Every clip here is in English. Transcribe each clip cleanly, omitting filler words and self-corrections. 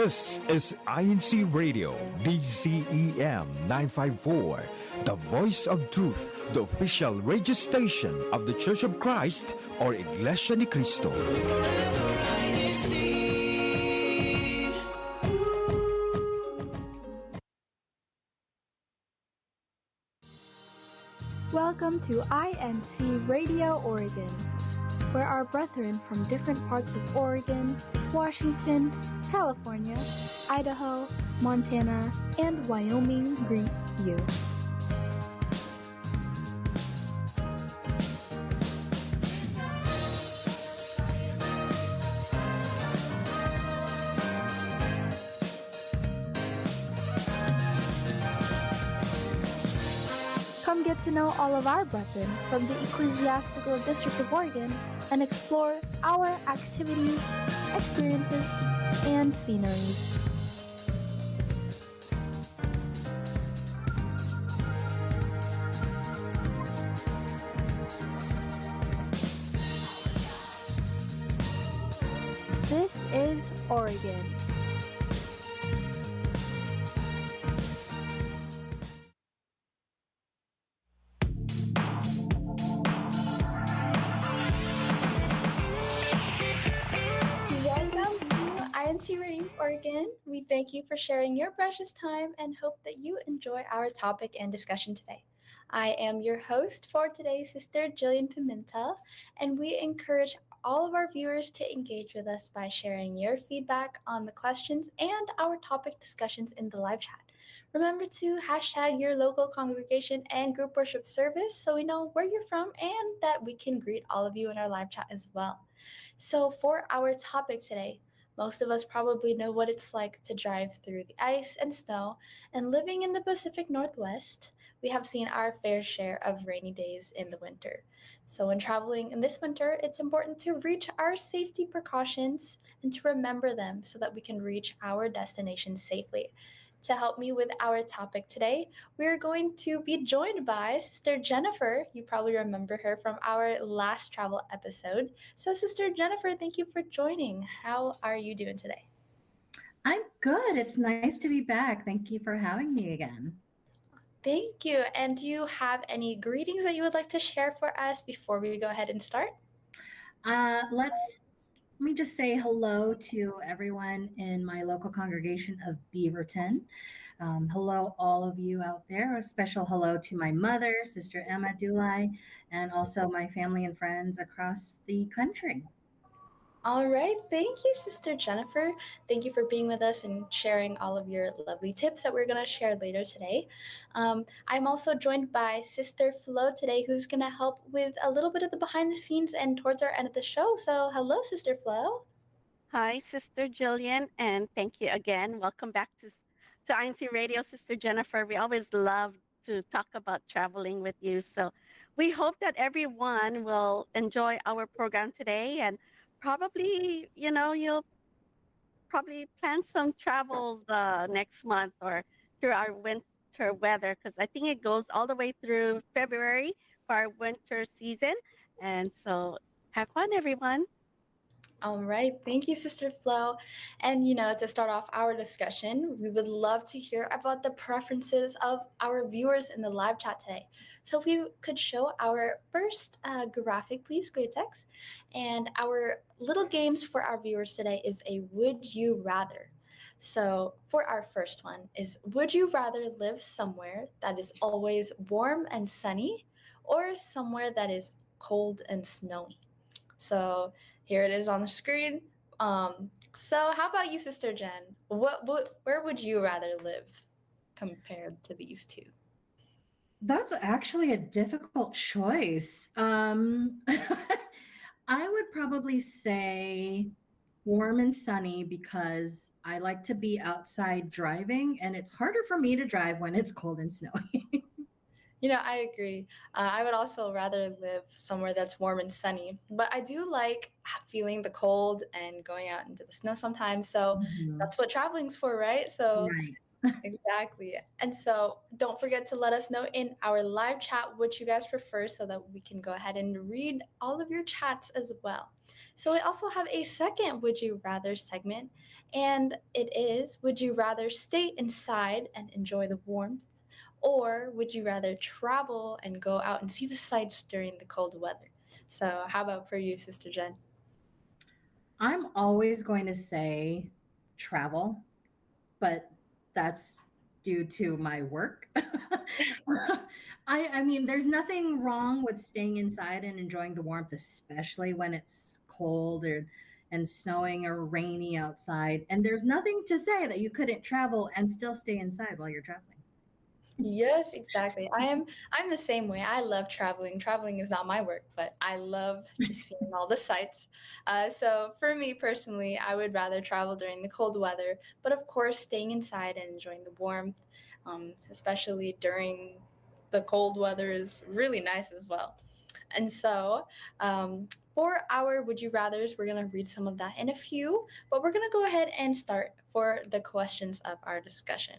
This is INCRadio, DCEM 954, the voice of truth, the official radio station of the Church of Christ or Iglesianicristo. Welcome to INC Radio Oregon, where our brethren from different parts of Oregon, Washington, California, Idaho, Montana, and Wyoming greet you. Come get to know all of our brethren from the Ecclesiastical District of Oregon and explore our activities, experiences, and sceneries. This is Oregon. INCRadio Oregon, we thank you for sharing your precious time and hope that you enjoy our topic and discussion today. I am your host for today, Sister Jillian Pimentel, and we encourage all of our viewers to engage with us by sharing your feedback on the questions and our topic discussions in the live chat. Remember to hashtag your local congregation and group worship service so we know where you're from and that we can greet all of you in our live chat as well. So for our topic today, most of us probably know what it's like to drive through the ice and snow, and living in the Pacific Northwest, we have seen our fair share of rainy days in the winter. So when traveling in this winter, it's important to reach our safety precautions and to remember them so that we can reach our destination safely. To help me with our topic today, we're going to be joined by Sister Jennifer. You probably remember her from our last travel episode. So, Sister Jennifer, thank you for joining. How are you doing today? I'm good. It's nice to be back. Thank you for having me again. Thank you. And do you have any greetings that you would like to share for us before we go ahead and start? Let me just say hello to everyone in my local congregation of Beaverton. Hello, all of you out there. A special hello to my mother, Sister Emma Dulai, and also my family and friends across the country. All right. Thank you, Sister Jennifer. Thank you for being with us and sharing all of your lovely tips that we're going to share later today. I'm also joined by Sister Flo today, who's going to help with a little bit of the behind the scenes and towards our end of the show. So hello, Sister Flo. Hi, Sister Jillian, and thank you again. Welcome back to INCRadio, Sister Jennifer. We always love to talk about traveling with you. So we hope that everyone will enjoy our program today, and probably, you'll probably plan some travels next month or through our winter weather, because I think it goes all the way through February for our winter season. And so have fun, everyone. All right. Thank you, Sister Flo. And, to start off our discussion, we would love to hear about the preferences of our viewers in the live chat today. So if we could show our first graphic, please, great text. And our little games for our viewers today is a Would You Rather. So for our first one is, would you rather live somewhere that is always warm and sunny or somewhere that is cold and snowy? So here it is on the screen. So how about you, Sister Jen? Where would you rather live compared to these two? That's actually a difficult choice. I would probably say warm and sunny because I like to be outside driving, and it's harder for me to drive when it's cold and snowy. I agree. I would also rather live somewhere that's warm and sunny, but I do like feeling the cold and going out into the snow sometimes. So that's what traveling's for, right? So Right. Exactly. And so don't forget to let us know in our live chat what you guys prefer so that we can go ahead and read all of your chats as well. So we also have a second Would You Rather segment, and it is Would you rather stay inside and enjoy the warmth, or would you rather travel and go out and see the sights during the cold weather? So, how about for you, Sister Jen? I'm always going to say travel, but that's due to my work. I mean, there's nothing wrong with staying inside and enjoying the warmth, especially when it's cold or and snowing or rainy outside. And there's nothing to say that you couldn't travel and still stay inside while you're traveling. Yes, exactly. I'm the same way. I love traveling. Traveling is not my work, but I love just seeing all the sights. So for me personally, I would rather travel during the cold weather, but of course, staying inside and enjoying the warmth, especially during the cold weather, is really nice as well. And so, for our Would You Rathers, we're going to read some of that in a few, but we're going to go ahead and start for the questions of our discussion.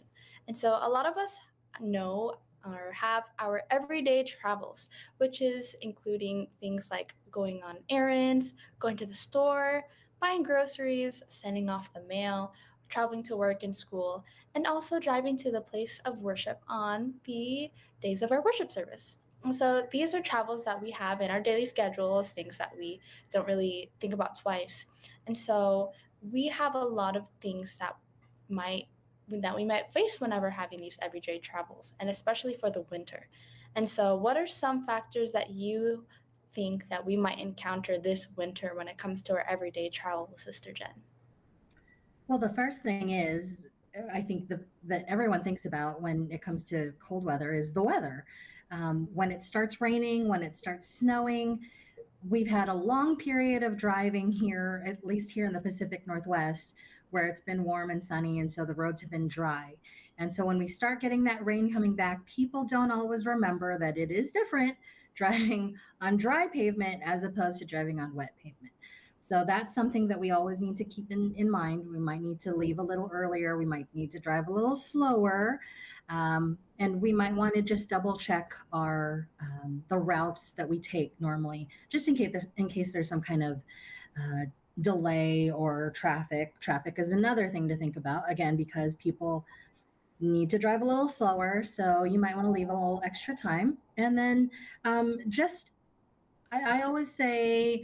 And so, a lot of us know or have our everyday travels, which is including things like going on errands, going to the store, buying groceries, sending off the mail, traveling to work and school, and also driving to the place of worship on the days of our worship service. And so these are travels that we have in our daily schedules, things that we don't really think about twice. And so we have a lot of things might that we might face whenever having these everyday travels, and especially for the winter. And so, what are some factors that you think that we might encounter this winter when it comes to our everyday travel, Sister Jen? Well, the first thing is, I think that everyone thinks about when it comes to cold weather is the weather. When it starts raining, when it starts snowing, we've had a long period of driving here, at least here in the Pacific Northwest, where it's been warm and sunny, and so the roads have been dry. And so when we start getting that rain coming back, people don't always remember that it is different driving on dry pavement as opposed to driving on wet pavement. So that's something that we always need to keep in mind. We might need to leave a little earlier. We might need to drive a little slower. And we might want to just double check our the routes that we take normally, just in case there's some kind of uh, delay or traffic. Traffic is another thing to think about again because people need to drive a little slower, so you might want to leave a little extra time. And then just I always say.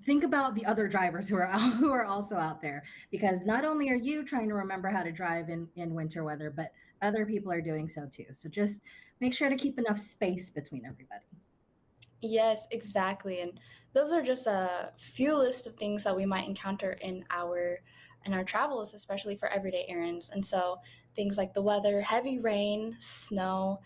Think about the other drivers who are who are also out there because not only are you trying to remember how to drive in winter weather, but other people are doing so too. So just make sure to keep enough space between everybody. Yes, exactly. And those are just a few list of things that we might encounter in our travels, especially for everyday errands. And so things like the weather, heavy rain, snow.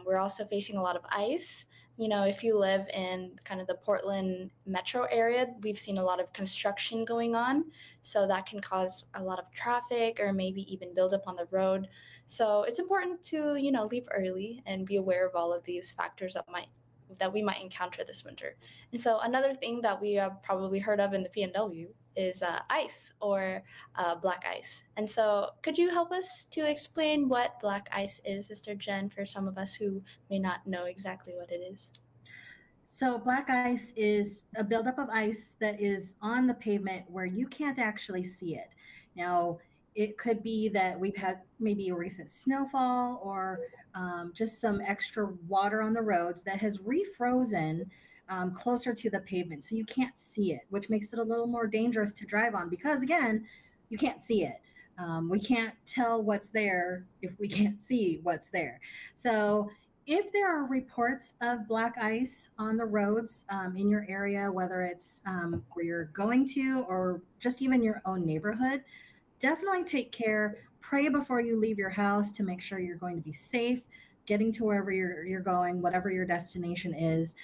We're also facing a lot of ice. You know, if you live in kind of the Portland metro area, we've seen a lot of construction going on. So that can cause a lot of traffic or maybe even build up on the road. So it's important to, leave early and be aware of all of these factors that we might encounter this winter. And so another thing that we have probably heard of in the PNW is ice or black ice. And so could you help us to explain what black ice is, Sister Jen, for some of us who may not know exactly what it is? So black ice is a buildup of ice that is on the pavement where you can't actually see it. Now, it could be that we've had maybe a recent snowfall or just some extra water on the roads that has refrozen closer to the pavement. So you can't see it, which makes it a little more dangerous to drive on because, again, you can't see it. We can't tell what's there if we can't see what's there. So if there are reports of black ice on the roads in your area, whether it's where you're going to or just even your own neighborhood, definitely take care. Pray before you leave your house to make sure you're going to be safe, getting to wherever you're going, whatever your destination is,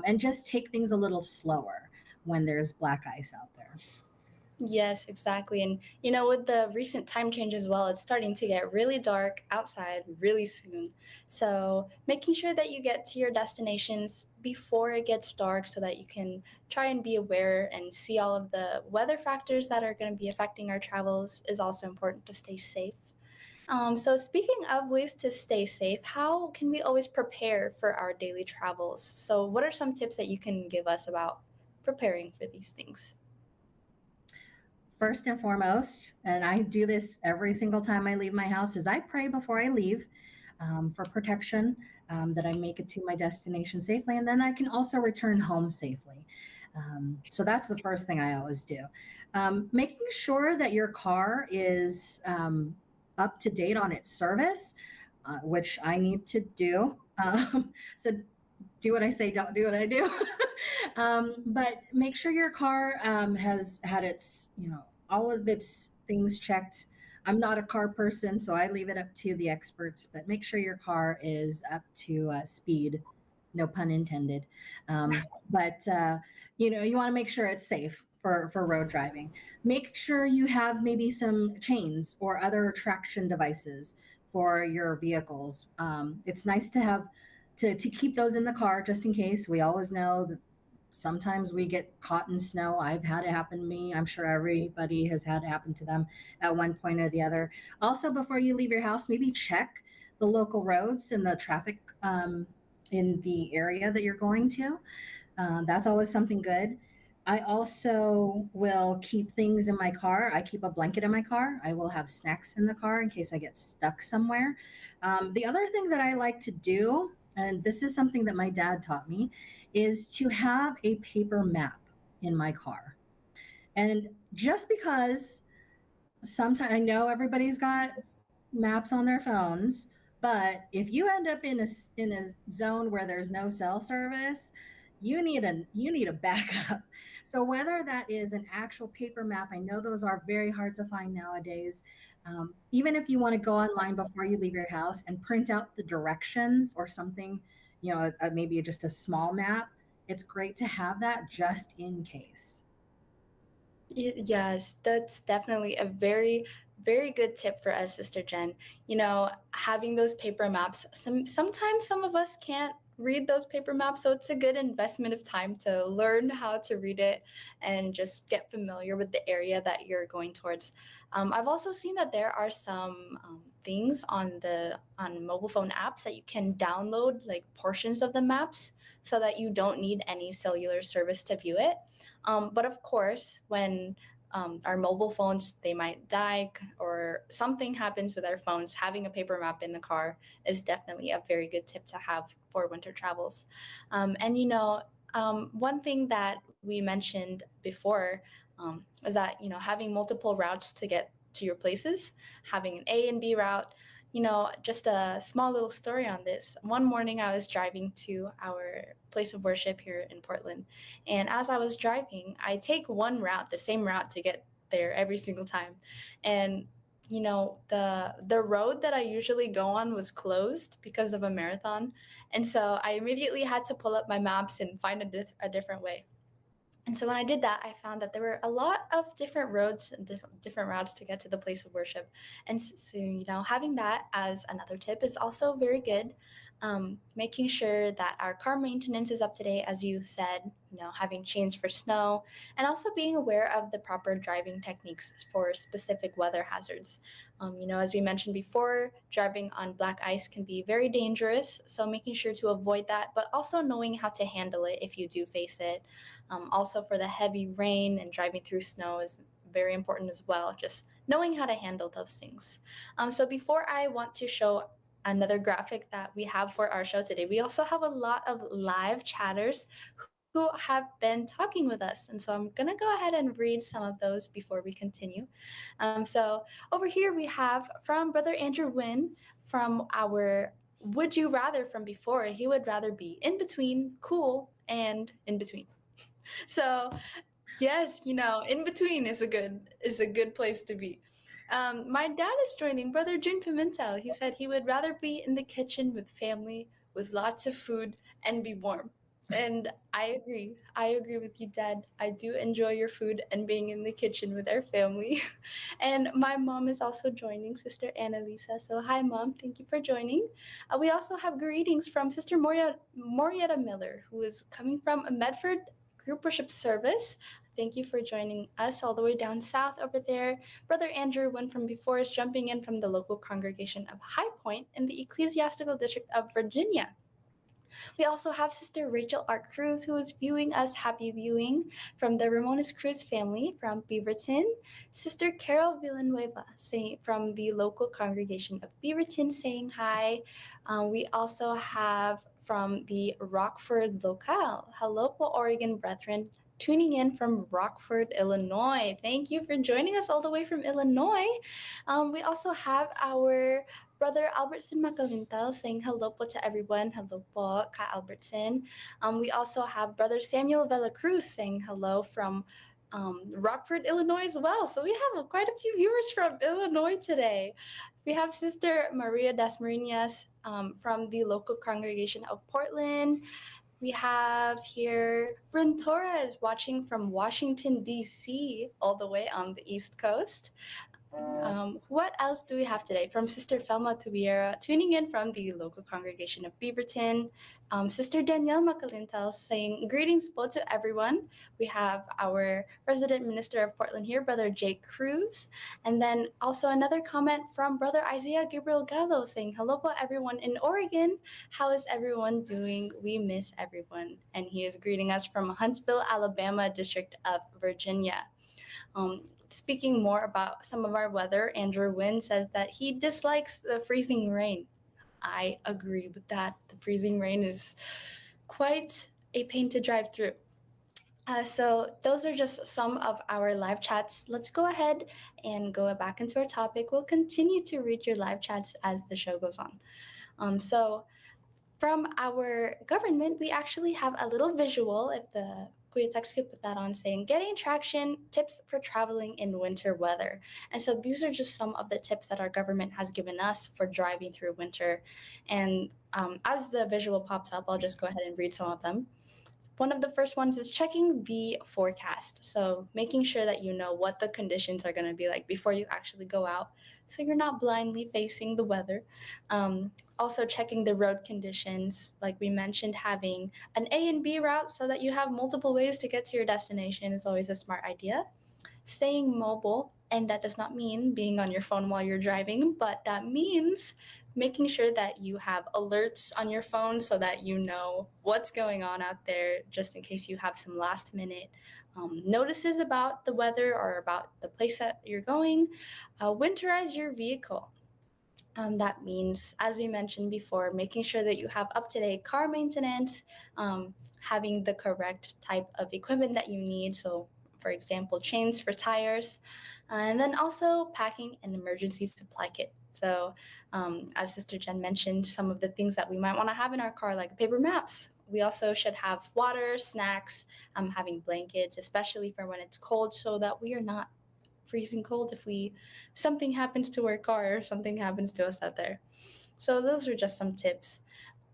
and just take things a little slower when there's black ice out there. Yes, exactly. And with the recent time change as well, it's starting to get really dark outside really soon. So, making sure that you get to your destinations before it gets dark so that you can try and be aware and see all of the weather factors that are going to be affecting our travels is also important to stay safe. So, speaking of ways to stay safe, how can we always prepare for our daily travels? So, what are some tips that you can give us about preparing for these things? First and foremost, and I do this every single time I leave my house, is I pray before I leave for protection, that I make it to my destination safely, and then I can also return home safely. So that's the first thing I always do. Making sure that your car is up to date on its service, which I need to do. So do what I say, don't do what I do. But make sure your car has had its, all of its things checked. I'm not a car person, so I leave it up to the experts, but make sure your car is up to speed, no pun intended. But you want to make sure it's safe for road driving. Make sure you have maybe some chains or other traction devices for your vehicles. It's nice to have to keep those in the car just in case. We always know that sometimes we get caught in snow. I've had it happen to me. I'm sure everybody has had it happen to them at one point or the other. Also, before you leave your house, maybe check the local roads and the traffic in the area that you're going to. That's always something good. I also will keep things in my car. I keep a blanket in my car. I will have snacks in the car in case I get stuck somewhere. The other thing that I like to do, and this is something that my dad taught me, is to have a paper map in my car. And just because sometimes I know everybody's got maps on their phones, but if you end up in a zone where there's no cell service, you need a backup. So whether that is an actual paper map, I know those are very hard to find nowadays. Even if you want to go online before you leave your house and print out the directions or something, maybe just a small map, it's great to have that just in case. Yes, that's definitely a very, very good tip for us, Sister Jen. Having those paper maps, sometimes some of us can't read those paper maps, so it's a good investment of time to learn how to read it and just get familiar with the area that you're going towards. I've also seen that there are some things on mobile phone apps that you can download like portions of the maps so that you don't need any cellular service to view it. But of course, when our mobile phones they might die or something happens with our phones, having a paper map in the car is definitely a very good tip to have for winter travels. And one thing that we mentioned before is that having multiple routes to get to your places, having an A and B route. Just a small little story on this. One morning I was driving to our place of worship here in Portland. And as I was driving, I take one route, the same route to get there every single time. And the road that I usually go on was closed because of a marathon. And so I immediately had to pull up my maps and find a different way. And so when I did that, I found that there were a lot of different roads and different routes to get to the place of worship. And so, having that as another tip is also very good. Making sure that our car maintenance is up to date, as you said, having chains for snow, and also being aware of the proper driving techniques for specific weather hazards. As we mentioned before, driving on black ice can be very dangerous. So making sure to avoid that, but also knowing how to handle it if you do face it. Also, for the heavy rain and driving through snow is very important as well. Just knowing how to handle those things. So before I want to show another graphic that we have for our show today, we also have a lot of live chatters who have been talking with us. And so I'm going to go ahead and read some of those before we continue. So over here we have from Brother Andrew Wynn from our Would You Rather from before. He would rather be in between, cool, and in between. So yes, in between is a good place to be. My dad is joining, Brother June Pimentel. He said he would rather be in the kitchen with family, with lots of food, and be warm. And I agree. I agree with you, Dad. I do enjoy your food and being in the kitchen with our family. And my mom is also joining, Sister Annalisa. So, hi, Mom. Thank you for joining. We also have greetings from Sister Morietta Miller, who is coming from a Medford group worship service. Thank you for joining us all the way down south over there. Brother Andrew, one from before, is jumping in from the local congregation of High Point in the Ecclesiastical District of Virginia. We also have Sister Rachel R. Cruz, who is viewing us. Happy viewing from the Ramones Cruz family from Beaverton. Sister Carol Villanueva from the local congregation of Beaverton saying hi. We also have from the Rockford locale. Hello, po Oregon brethren. Tuning in from Rockford, Illinois. Thank you for joining us all the way from Illinois. We also have our Brother Albertson Macalintal saying hello po to everyone. Hello po, Ka Albertson. We also have Brother Samuel Velacruz saying hello from Rockford, Illinois as well. So we have quite a few viewers from Illinois today. We have Sister Maria Dasmariñas from the local congregation of Portland. We have here Bryn Torres watching from Washington, D.C., all the way on the East Coast. What else do we have today? From Sister Felma Tubiera, tuning in from the local congregation of Beaverton. Sister Danielle Macalintal saying, greetings po to everyone. We have our resident minister of Portland here, Brother Jake Cruz. And then also another comment from Brother Isaiah Gabriel Gallo saying, hello po everyone in Oregon. How is everyone doing? We miss everyone. And he is greeting us from Huntsville, Alabama, District of Virginia. Speaking more about some of our weather, Andrew Wynn says that he dislikes the freezing rain. I agree with that. The freezing rain is quite a pain to drive through. So those are just some of our live chats. Let's go ahead and go back into our topic. We'll continue to read your live chats as the show goes on. So from our government, we actually have a little visual, if the Kuya Tex could put that on, saying getting traction, tips for traveling in winter weather. And so these are just some of the tips that our government has given us for driving through winter. And as the visual pops up, I'll just go ahead and read some of them. One of the first ones is checking the forecast. So making sure that you know what the conditions are going to be like before you actually go out, so you're not blindly facing the weather. Also checking the road conditions. Like we mentioned, having an A and B route so that you have multiple ways to get to your destination is always a smart idea. Staying mobile, and that does not mean being on your phone while you're driving, but that means making sure that you have alerts on your phone so that you know what's going on out there, just in case you have some last minute notices about the weather or about the place that you're going. Winterize your vehicle. That means, as we mentioned before, making sure that you have up-to-date car maintenance, having the correct type of equipment that you need. So, for example, chains for tires, and then also packing an emergency supply kit. So, as Sister Jen mentioned, some of the things that we might want to have in our car, like paper maps. We also should have water, snacks, having blankets, especially for when it's cold, so that we are not freezing cold if something happens to our car or something happens to us out there. So those are just some tips.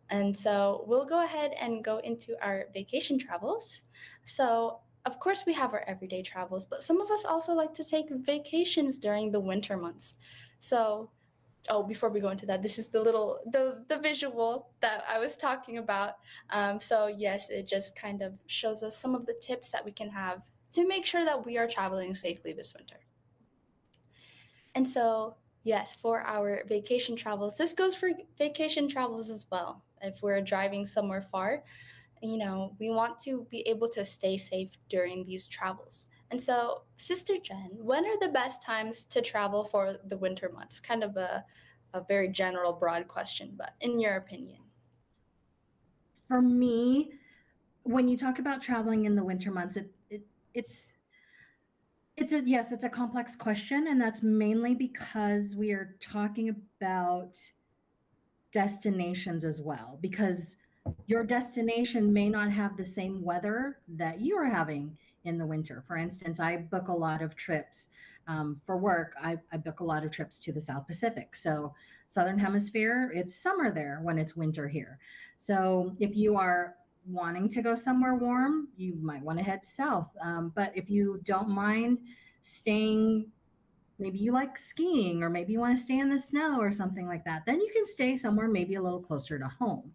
And so we'll go ahead and go into our vacation travels. So of course we have our everyday travels, but some of us also like to take vacations during the winter months. So before we go into that, this is the visual that I was talking about. So yes, it just kind of shows us some of the tips that we can have to make sure that we are traveling safely this winter. And so, yes, for our vacation travels, this goes for vacation travels as well. If we're driving somewhere far, we want to be able to stay safe during these travels. And so, Sister Jen, when are the best times to travel for the winter months? Kind of a very general, broad question, but in your opinion. For me, when you talk about traveling in the winter months, it's a complex question, and that's mainly because we are talking about destinations as well, because your destination may not have the same weather that you are having in the winter. For instance, I book a lot of trips for work. I book a lot of trips to the South Pacific. So Southern Hemisphere, it's summer there when it's winter here. So if you are wanting to go somewhere warm, you might want to head south. But if you don't mind staying, maybe you like skiing, or maybe you want to stay in the snow or something like that, then you can stay somewhere maybe a little closer to home.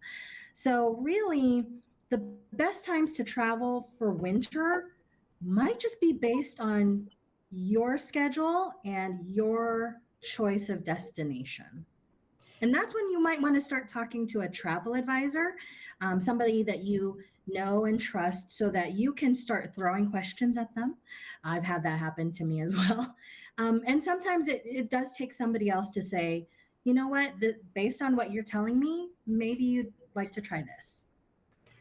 So, really, the best times to travel for winter might just be based on your schedule and your choice of destination. And that's when you might want to start talking to a travel advisor, somebody that you know and trust, so that you can start throwing questions at them. I've had that happen to me as well. And sometimes it does take somebody else to say, you know what, based on what you're telling me, maybe you'd like to try this.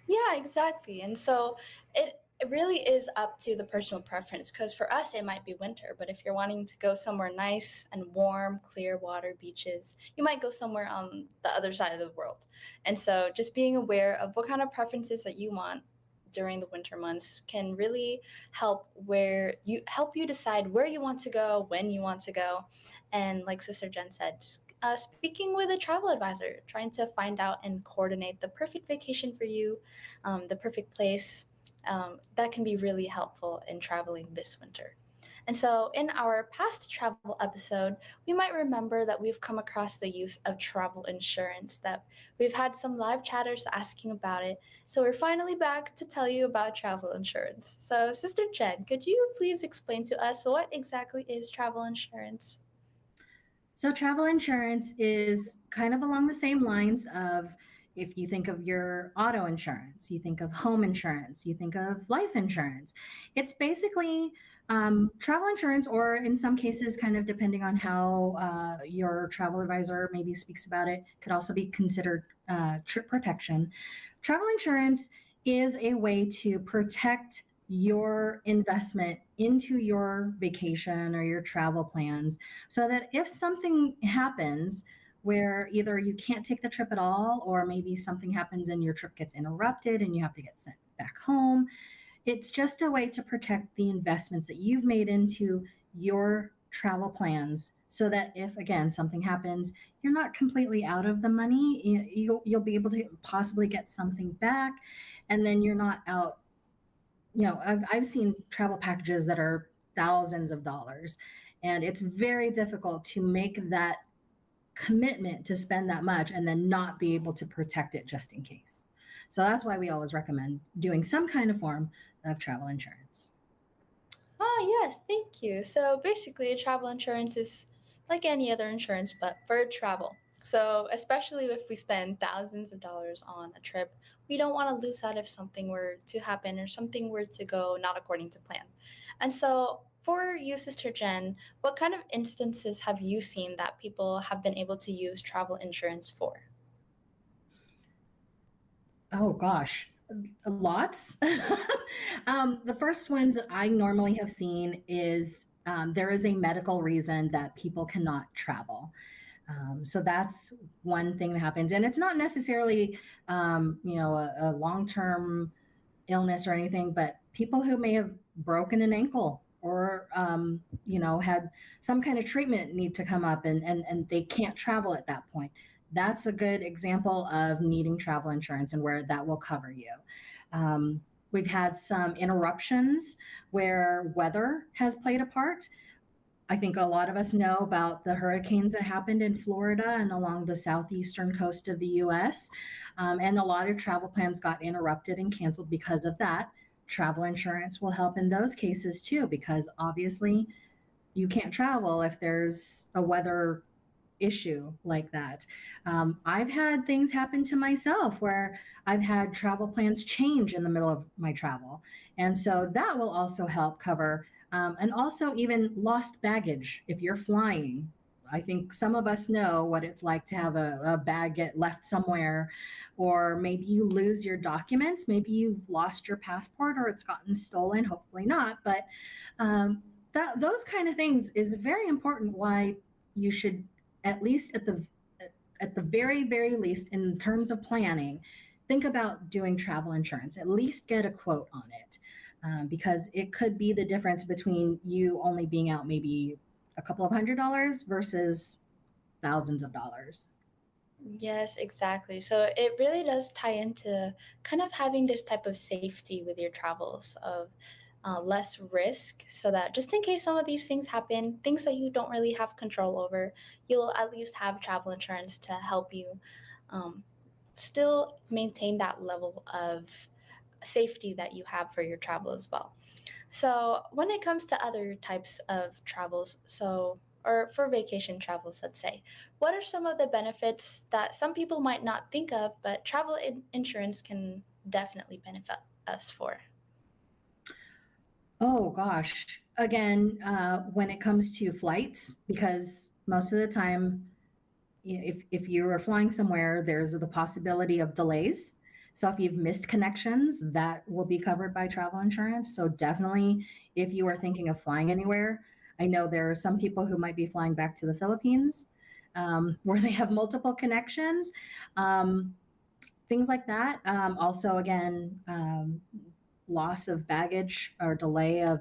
Yeah, exactly. And so it really is up to the personal preference, because for us it might be winter, but if you're wanting to go somewhere nice and warm, clear water, beaches, you might go somewhere on the other side of the world. And so just being aware of what kind of preferences that you want during the winter months can really help you decide where you want to go, when you want to go. And like Sister Jen said, speaking with a travel advisor, trying to find out and coordinate the perfect vacation for you, the perfect place, that can be really helpful in traveling this winter. And so, in our past travel episode, we might remember that we've come across the use of travel insurance, that we've had some live chatters asking about it. So, we're finally back to tell you about travel insurance. So, Sister Jen, could you please explain to us what exactly is travel insurance? So, travel insurance is kind of along the same lines of, if you think of your auto insurance, you think of home insurance, you think of life insurance. It's basically travel insurance, or in some cases, kind of depending on how your travel advisor maybe speaks about it, could also be considered trip protection. Travel insurance is a way to protect your investment into your vacation or your travel plans, so that if something happens where either you can't take the trip at all, or maybe something happens and your trip gets interrupted and you have to get sent back home, it's just a way to protect the investments that you've made into your travel plans, so that if again something happens, you're not completely out of the money. You'll be able to possibly get something back, and then you're not out. I've seen travel packages that are thousands of dollars, and it's very difficult to make that commitment to spend that much and then not be able to protect it just in case. So that's why we always recommend doing some kind of form of travel insurance. Oh, yes, thank you. So basically, travel insurance is like any other insurance, but for travel. So, especially if we spend thousands of dollars on a trip, we don't want to lose out if something were to happen or something were to go not according to plan. And so, for you, Sister Jen, what kind of instances have you seen that people have been able to use travel insurance for? Oh gosh, lots. The first ones that I normally have seen is there is a medical reason that people cannot travel. So that's one thing that happens, and it's not necessarily, a long-term illness or anything, but people who may have broken an ankle, or had some kind of treatment need to come up, and they can't travel at that point. That's a good example of needing travel insurance and where that will cover you. We've had some interruptions where weather has played a part. I think a lot of us know about the hurricanes that happened in Florida and along the southeastern coast of the US. And a lot of travel plans got interrupted and canceled because of that. Travel insurance will help in those cases too, because obviously you can't travel if there's a weather issue like that. I've had things happen to myself where I've had travel plans change in the middle of my travel. And so that will also help cover. And also, even lost baggage if you're flying. I think some of us know what it's like to have a bag get left somewhere, or maybe you lose your documents. Maybe you've lost your passport or it's gotten stolen, hopefully not. But those kind of things is very important, why you should, at least at the very, very least, in terms of planning, think about doing travel insurance. At least get a quote on it, because it could be the difference between you only being out maybe a couple of $100s versus thousands of dollars. Yes, exactly. So it really does tie into kind of having this type of safety with your travels of less risk, so that just in case some of these things happen, things that you don't really have control over, you'll at least have travel insurance to help you um, still maintain that level of safety that you have for your travel as well. So, when it comes to other types of travels, or for vacation travels, let's say, what are some of the benefits that some people might not think of, but insurance can definitely benefit us for? Oh gosh. Again, when it comes to flights, because most of the time, if you are flying somewhere, there's the possibility of delays. So if you've missed connections, that will be covered by travel insurance. So definitely, if you are thinking of flying anywhere, I know there are some people who might be flying back to the Philippines, where they have multiple connections. Um, Things like that. Also, again, loss of baggage or delay of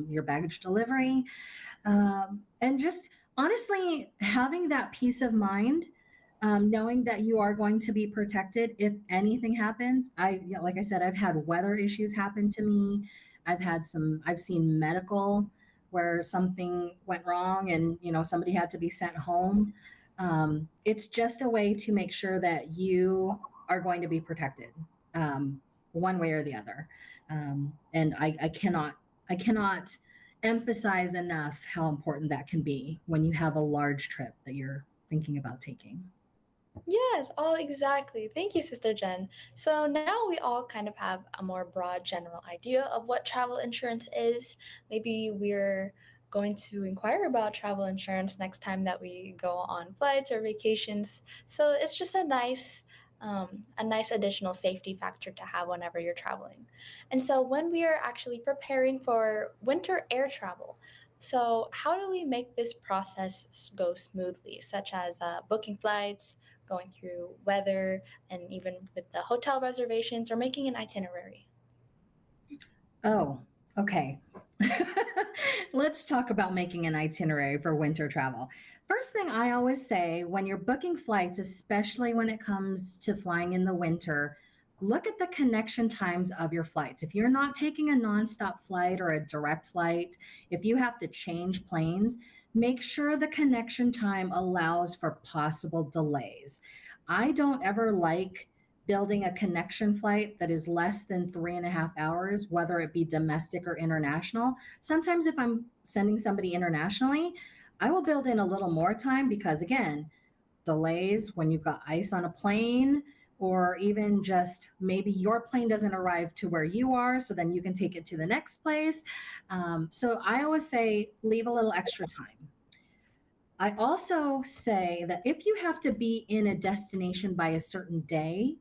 your baggage delivery, and just honestly having that peace of mind, knowing that you are going to be protected if anything happens. Like I said, I've had weather issues happen to me. I've seen medical where something went wrong and somebody had to be sent home. It's just a way to make sure that you are going to be protected, um, one way or the other. And I cannot emphasize enough how important that can be when you have a large trip that you're thinking about taking. Yes, oh, exactly. Thank you, Sister Jen. So now we all kind of have a more broad general idea of what travel insurance is. Maybe we're going to inquire about travel insurance next time that we go on flights or vacations. So it's just a nice additional safety factor to have whenever you're traveling. And so when we are actually preparing for winter air travel, so how do we make this process go smoothly, such as booking flights, going through weather, and even with the hotel reservations or making an itinerary? Oh, okay. Let's talk about making an itinerary for winter travel. First thing I always say when you're booking flights, especially when it comes to flying in the winter, look at the connection times of your flights. If you're not taking a nonstop flight or a direct flight, if you have to change planes, make sure the connection time allows for possible delays. I don't ever like building a connection flight that is less than 3.5 hours, whether it be domestic or international. Sometimes, if I'm sending somebody internationally, I will build in a little more time because, again, delays when you've got ice on a plane, or even just maybe your plane doesn't arrive to where you are, so then you can take it to the next place. So I always say leave a little extra time. I also say that if you have to be in a destination by a certain day,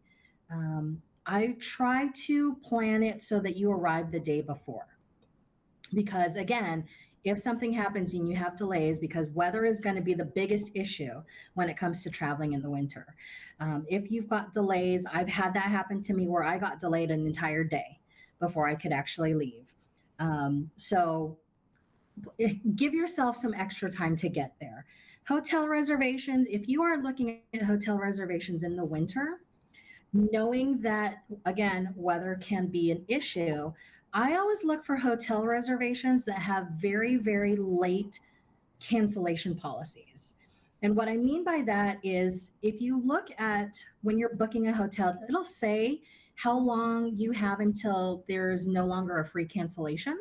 I try to plan it so that you arrive the day before. Because again, if something happens and you have delays, because weather is going to be the biggest issue when it comes to traveling in the winter. If you've got delays, I've had that happen to me where I got delayed an entire day before I could actually leave. So give yourself some extra time to get there. Hotel reservations, if you are looking at hotel reservations in the winter, knowing that, again, weather can be an issue, I always look for hotel reservations that have very, very late cancellation policies. And what I mean by that is if you look at when you're booking a hotel, it'll say how long you have until there's no longer a free cancellation.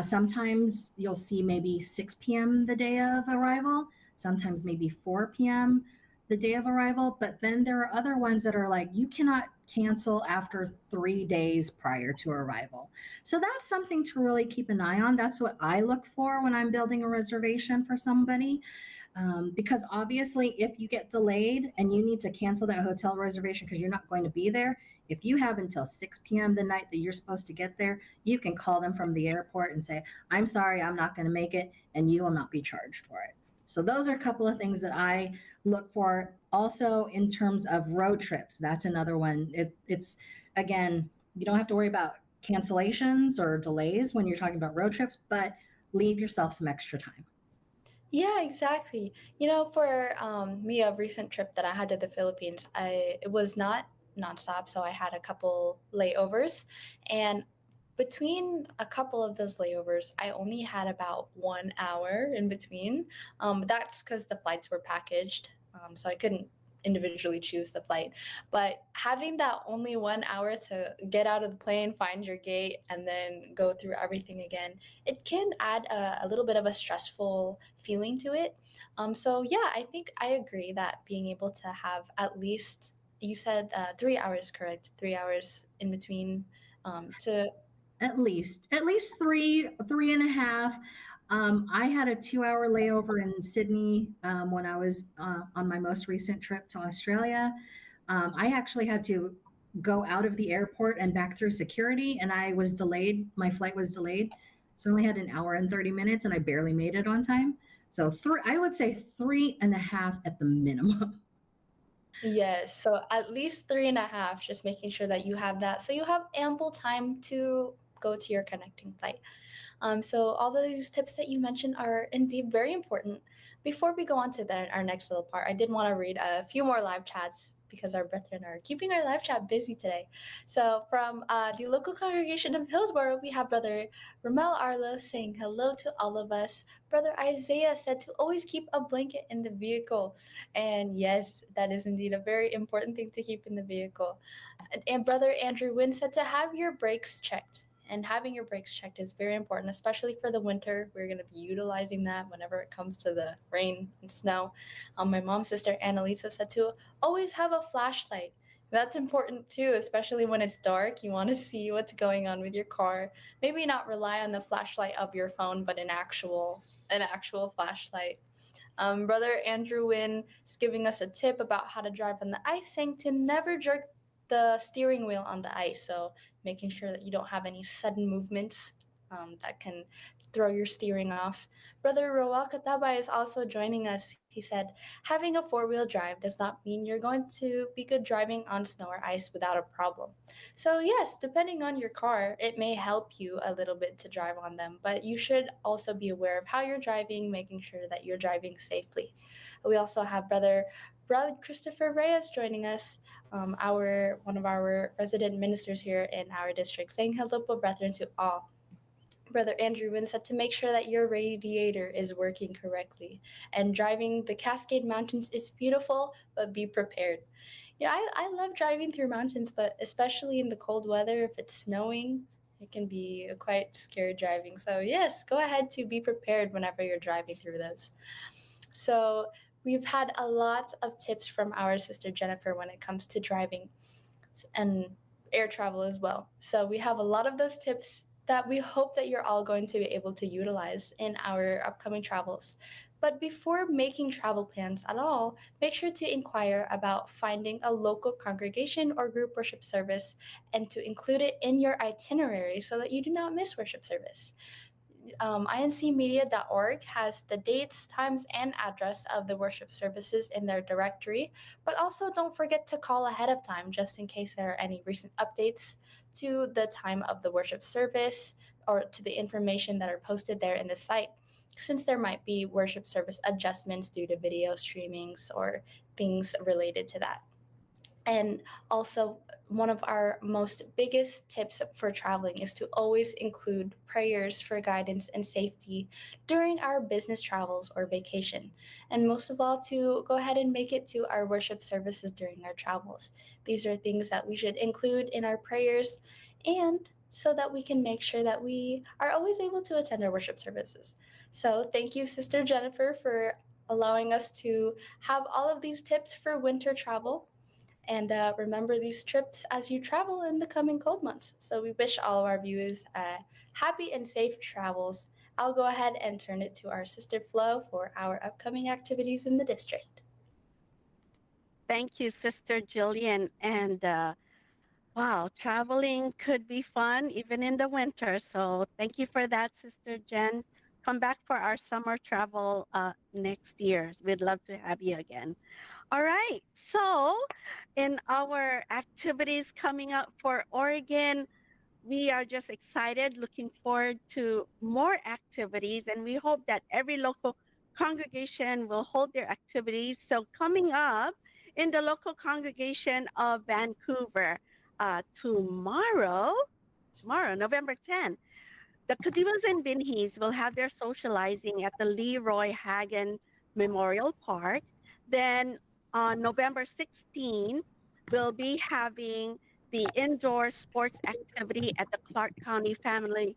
Sometimes you'll see maybe 6 p.m. the day of arrival, sometimes maybe 4 p.m. the day of arrival. But then there are other ones that are like, you cannot cancel after 3 days prior to arrival. So that's something to really keep an eye on. That's what I look for when I'm building a reservation for somebody. Because obviously, if you get delayed and you need to cancel that hotel reservation because you're not going to be there, if you have until 6 p.m. the night that you're supposed to get there, you can call them from the airport and say, I'm sorry, I'm not going to make it, and you will not be charged for it. So, those are a couple of things that I look for. Also, in terms of road trips, that's another one. It's, again, you don't have to worry about cancellations or delays when you're talking about road trips, but leave yourself some extra time. Yeah, exactly. For me, a recent trip that I had to the Philippines, it was not nonstop, so I had a couple layovers, and between a couple of those layovers, I only had about 1 hour in between. That's because the flights were packaged, so I couldn't individually choose the flight. But having that only 1 hour to get out of the plane, find your gate, and then go through everything again, it can add a little bit of a stressful feeling to it. So yeah, I think I agree that being able to have at least, you said 3 hours, correct? 3 hours in between to At least three and a half. I had a 2 hour layover in Sydney when I was on my most recent trip to Australia. I actually had to go out of the airport and back through security, and I was delayed. My flight was delayed, so I only had an hour and 30 minutes, and I barely made it on time. So I would say three and a half at the minimum. yes, so at least 3.5, just making sure that you have that so you have ample time to go to your connecting flight. So all of these tips that you mentioned are indeed very important. Before we go on to our next little part, I did want to read a few more live chats because our brethren are keeping our live chat busy today. So from the local congregation of Hillsborough, we have Brother Ramel Arlo saying hello to all of us. Brother Isaiah said to always keep a blanket in the vehicle. And yes, that is indeed a very important thing to keep in the vehicle. And Brother Andrew Wynn said to have your brakes checked. And having your brakes checked is very important, especially for the winter. We're going to be utilizing that whenever it comes to the rain and snow. My mom's sister, Annalisa, said to always have a flashlight. That's important too, especially when it's dark. You want to see what's going on with your car. Maybe not rely on the flashlight of your phone, but an actual flashlight. Brother Andrew Wynn is giving us a tip about how to drive on the ice, saying to never jerk the steering wheel on the ice. So making sure that you don't have any sudden movements that can throw your steering off. Brother Roel Kataba is also joining us. He said, having a four-wheel drive does not mean you're going to be good driving on snow or ice without a problem. So yes, depending on your car, it may help you a little bit to drive on them, but you should also be aware of how you're driving, making sure that you're driving safely. We also have Brother Christopher Reyes joining us, our one of our resident ministers here in our district, saying hello, brethren, to all. Brother Andrew Wynn said to make sure that your radiator is working correctly. And driving the Cascade Mountains is beautiful, but be prepared. I love driving through mountains, but especially in the cold weather, if it's snowing, it can be quite scary driving. So, yes, go ahead to be prepared whenever you're driving through those. So, we've had a lot of tips from our sister Jennifer when it comes to driving and air travel as well. So we have a lot of those tips that we hope that you're all going to be able to utilize in our upcoming travels. But before making travel plans at all, make sure to inquire about finding a local congregation or group worship service and to include it in your itinerary so that you do not miss worship service. INCmedia.org has the dates, times, and address of the worship services in their directory, but also don't forget to call ahead of time just in case there are any recent updates to the time of the worship service or to the information that are posted there in the site, since there might be worship service adjustments due to video streamings or things related to that. And also, one of our most biggest tips for traveling is to always include prayers for guidance and safety during our business travels or vacation. And most of all, to go ahead and make it to our worship services during our travels. These are things that we should include in our prayers and so that we can make sure that we are always able to attend our worship services. So, thank you, Sister Jennifer, for allowing us to have all of these tips for winter travel and remember these trips as you travel in the coming cold months. So we wish all of our viewers happy and safe travels. I'll go ahead and turn it to our sister Flo for our upcoming activities in the district. Thank you, Sister Jillian. And wow, traveling could be fun even in the winter. So thank you for that, Sister Jen. Come back for our summer travel next year. We'd love to have you again. All right. So, in our activities coming up for Oregon, we are just excited, looking forward to more activities, and we hope that every local congregation will hold their activities. So coming up in the local congregation of Vancouver, tomorrow, November 10th, the Kadivas and Binhis will have their socializing at the Leroy Hagen Memorial Park. Then on November 16th, we'll be having the indoor sports activity at the Clark County Family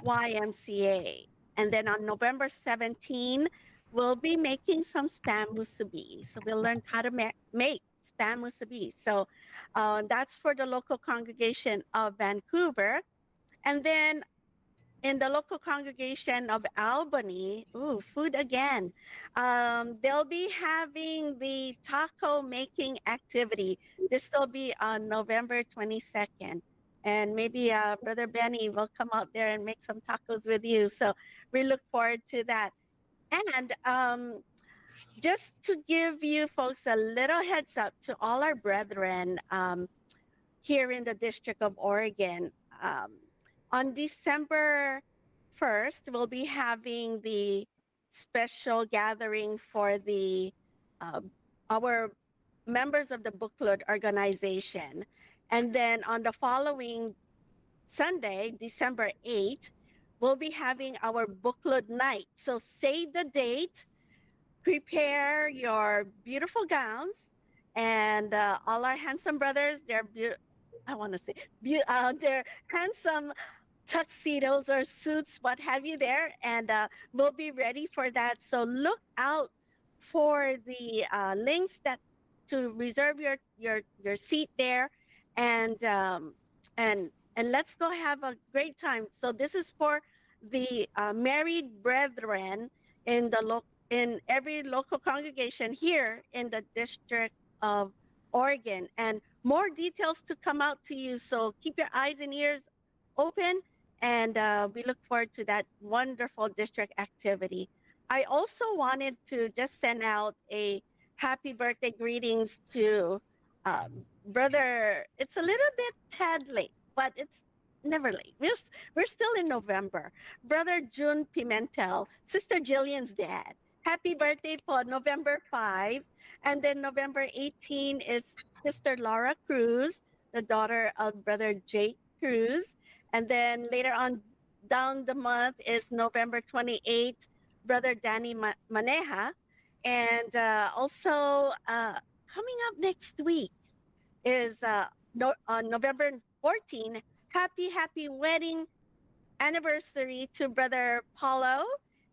YMCA. And then on November 17th, we'll be making some spam musubi. So we'll learn how to make spam musubi. So that's for the local congregation of Vancouver. And then in the local congregation of Albany, ooh, food again. They'll be having the taco making activity. This will be on November 22nd. And maybe Brother Benny will come out there and make some tacos with you. So we look forward to that. And just to give you folks a little heads up to all our brethren, here in the District of Oregon. On December 1st, we'll be having the special gathering for the uh, our members of the Book Club organization. And then on the following Sunday, December 8th, we'll be having our Book Club night. So save the date, prepare your beautiful gowns, and all our handsome brothers, I want to say, their handsome tuxedos or suits, what have you there, and we'll be ready for that. So look out for the links that to reserve your seat there, and and let's go have a great time. So this is for the married brethren in in every local congregation here in the District of Oregon, and more details to come out to you. So keep your eyes and ears open, and we look forward to that wonderful district activity. I also wanted to just send out a happy birthday greetings to brother. It's a little bit tad late, but it's never late. We're still in November. Brother June Pimentel, Sister Jillian's dad. Happy birthday po, November 5. And then November 18 is Sister Laura Cruz, the daughter of Brother Jake Cruz. And then later on down the month is November 28th, Brother Danny Maneja. And also coming up next week is on November 14, happy wedding anniversary to Brother Paulo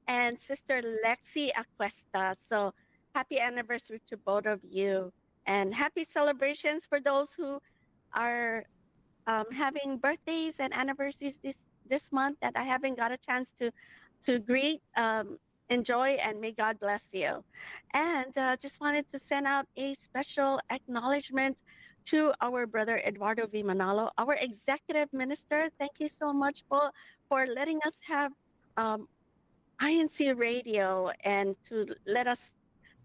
and Sister Lexi Aquesta. So happy anniversary to both of you, and happy celebrations for those who are having birthdays and anniversaries this month that I haven't got a chance to greet. Enjoy, and may God bless you. And just wanted to send out a special acknowledgement to our brother Eduardo V. Manalo, our executive minister. Thank you so much for letting us have INC Radio and to let us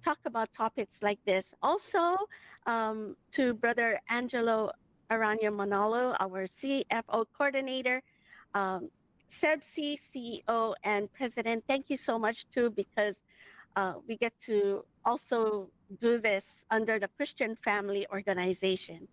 talk about topics like this. Also, to Brother Angelo Aranya Manalo, our CFO coordinator, SEBC CEO and president. Thank you so much too, because we get to also do this under the Christian Family Organization.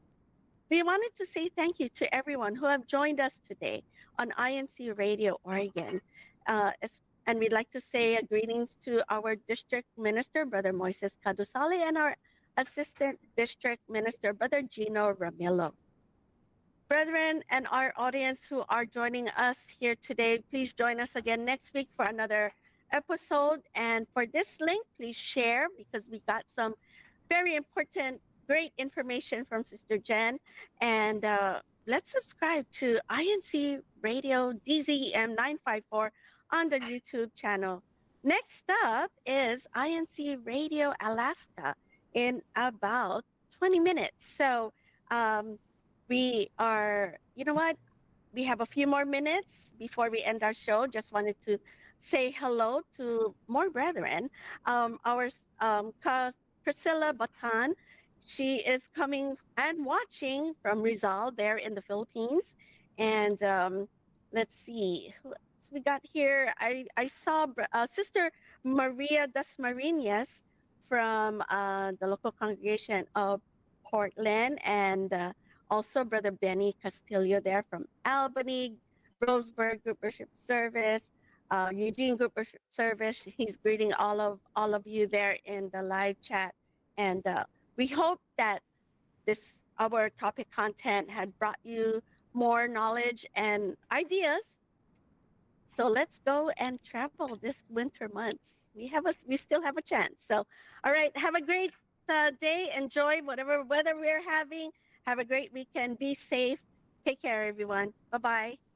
We wanted to say thank you to everyone who have joined us today on INC Radio Oregon. And we'd like to say greetings to our district minister, Brother Moises Cadusale, and our assistant district minister, Brother Gino Ramillo. Brethren and our audience who are joining us here today, please join us again next week for another episode. And for this link, please share, because we got some very important, great information from Sister Jen. And let's subscribe to INC Radio DZEM 954 on the YouTube channel. Next up is INC Radio Alaska in about 20 minutes. So we are, you know what? We have a few more minutes before we end our show. Just wanted to say hello to more brethren. Our Priscilla Batan, she is coming and watching from Rizal there in the Philippines. And let's see, who else? else we got here? I saw Sister Maria Dasmariñas from the local congregation of Portland, and also Brother Benny Castillo there from Albany, Roseburg Group Worship Service, Eugene Group Worship Service. He's greeting all of you there in the live chat, and we hope that this our topic content had brought you more knowledge and ideas. So let's go and travel this winter months. We still have a chance. So, all right, have a great day. Enjoy whatever weather we're having. Have a great weekend. Be safe. Take care, everyone. Bye bye.